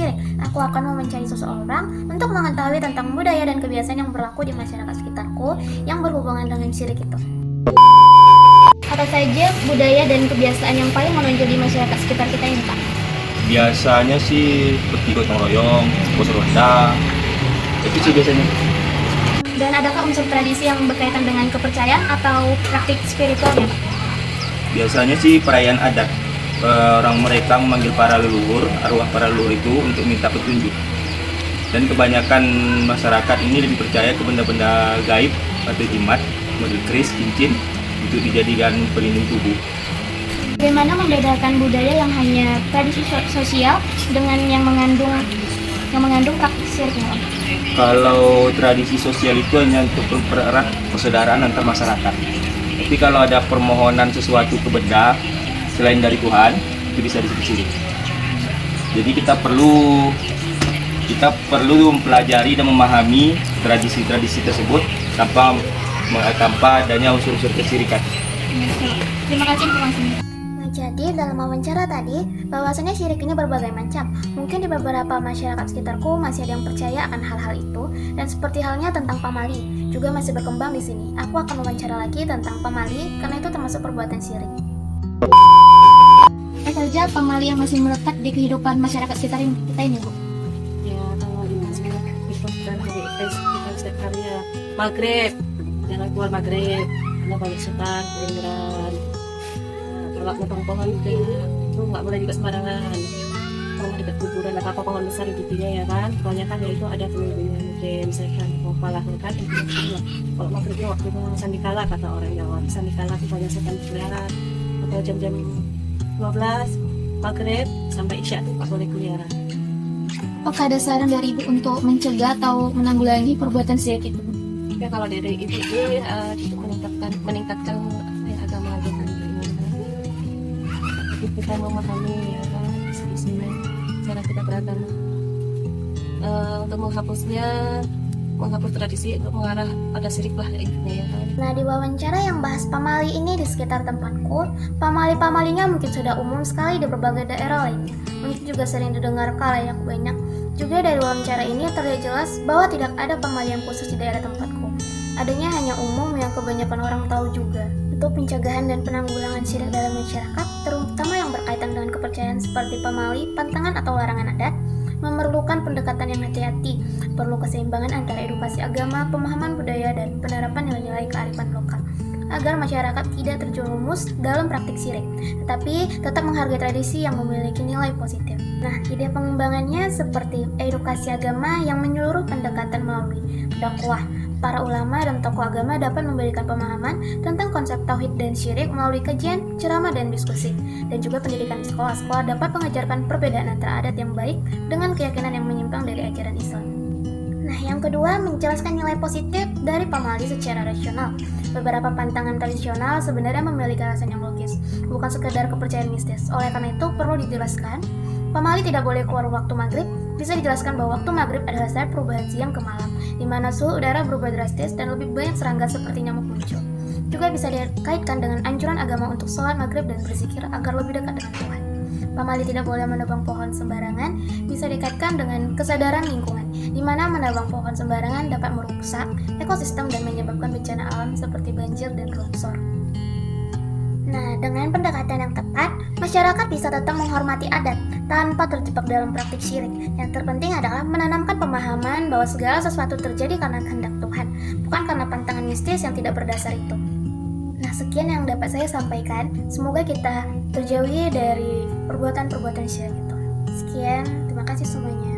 syirik. Aku akan mencari seseorang untuk mengetahui tentang budaya dan kebiasaan yang berlaku di masyarakat sekitarku yang berhubungan dengan syirik itu. Apa saja budaya dan kebiasaan yang paling menonjol di masyarakat sekitar kita ini, Pak? Biasanya sih seperti gotong royong, pos ronda, itu sih biasanya. Dan adakah unsur tradisi yang berkaitan dengan kepercayaan atau praktik spiritualnya, Pak? Biasanya sih perayaan adat. Orang mereka memanggil para leluhur, arwah para leluhur itu untuk minta petunjuk. Dan kebanyakan masyarakat ini lebih percaya ke benda-benda gaib atau jimat, model keris, cincin, untuk dijadikan pelindung tubuh. Bagaimana membedakan budaya yang hanya tradisi sosial dengan yang mengandung praktik syirik, Pak? Kalau tradisi sosial itu hanya untuk mempererat persaudaraan antar masyarakat. Tapi kalau ada permohonan sesuatu ke benda selain dari Tuhan, itu bisa disebut syirik. Jadi kita perlu mempelajari dan memahami tradisi-tradisi tersebut tanpa adanya unsur-unsur kesyirikan. Terima kasih informasinya. Nah, jadi dalam wawancara tadi, bahwasannya syirik ini berbagai macam. Mungkin di beberapa masyarakat sekitarku masih ada yang percaya akan hal-hal itu, dan seperti halnya tentang pamali juga masih berkembang di sini. Aku akan wawancara lagi tentang pamali karena itu termasuk perbuatan syirik. Saja pamali yang masih melekat di kehidupan masyarakat sekitar kita ini, Bu? Ya, kalau di masyarakat kita hari kita setiap hari ya maghrib, jangan keluar maghrib, karena banyak setan, kedengeran. Kalau nebang pohon itu nggak boleh juga sembarangan. Kalau dekat kuburan atau apa pohon besar intinya ya kan, kebanyakan ya itu ada penunggunya mungkin misalkan mau palahnya kan itu lah. Kalau maghribnya waktu sandikala kata orang Jawa, sandikala itu banyak setan berkeliaran atau jam-jam 12 maghrib sampai isya itu nggak boleh keliaran. Apakah ada saran dari Ibu untuk mencegah atau menanggulangi perbuatan syirik itu? Ya kalau dari itu ya untuk meningkatkan agama kita kita memahami ya kan sisi cara kita beragama untuk menghapus tradisi untuk mengarah pada syirik lah intinya ya kan. Nah, di wawancara yang bahas pamali ini di sekitar tempatku, pamali-pamalinya mungkin sudah umum sekali di berbagai daerah lainnya. Mungkin juga sering didengar kalayak banyak. Juga dari wawancara ini terlihat jelas bahwa tidak ada pamali yang khusus di daerah tempatku. Adanya hanya umum yang kebanyakan orang tahu juga. Untuk pencegahan dan penanggulangan syirik dalam masyarakat, terutama yang berkaitan dengan kepercayaan seperti pamali, pantangan atau larangan adat, memerlukan pendekatan yang hati-hati, perlu keseimbangan antara edukasi agama, pemahaman budaya, dan penerapan nilai-nilai kearifan lokal, agar masyarakat tidak terjerumus dalam praktik syirik, tetapi tetap menghargai tradisi yang memiliki nilai positif. Nah, ide pengembangannya seperti edukasi agama yang menyeluruh pendekatan melalui dakwah. Para ulama dan tokoh agama dapat memberikan pemahaman tentang konsep tauhid dan syirik melalui kajian, ceramah, dan diskusi. Dan juga pendidikan di sekolah-sekolah dapat mengajarkan perbedaan antara adat yang baik dengan keyakinan yang menyimpang dari ajaran Islam. Nah, yang kedua, menjelaskan nilai positif dari pamali secara rasional. Beberapa pantangan tradisional sebenarnya memiliki alasan yang logis, bukan sekedar kepercayaan mistis. Oleh karena itu, perlu dijelaskan, pamali tidak boleh keluar waktu maghrib. Bisa dijelaskan bahwa waktu maghrib adalah saat perubahan siang ke malam, di mana suhu udara berubah drastis dan lebih banyak serangga seperti nyamuk muncul. Juga bisa dikaitkan dengan anjuran agama untuk sholat maghrib dan berzikir agar lebih dekat dengan Tuhan. Pamali tidak boleh menebang pohon sembarangan, bisa dikaitkan dengan kesadaran lingkungan, di mana menebang pohon sembarangan dapat merusak ekosistem dan menyebabkan bencana alam seperti banjir dan longsor. Nah, dengan pendekatan yang tepat, masyarakat bisa tetap menghormati adat tanpa terjebak dalam praktik syirik. Yang terpenting adalah menanamkan pemahaman bahwa segala sesuatu terjadi karena kehendak Tuhan, bukan karena pantangan mistis yang tidak berdasar itu. Nah, sekian yang dapat saya sampaikan. Semoga kita terjauhi dari perbuatan-perbuatan syirik itu. Sekian, terima kasih semuanya.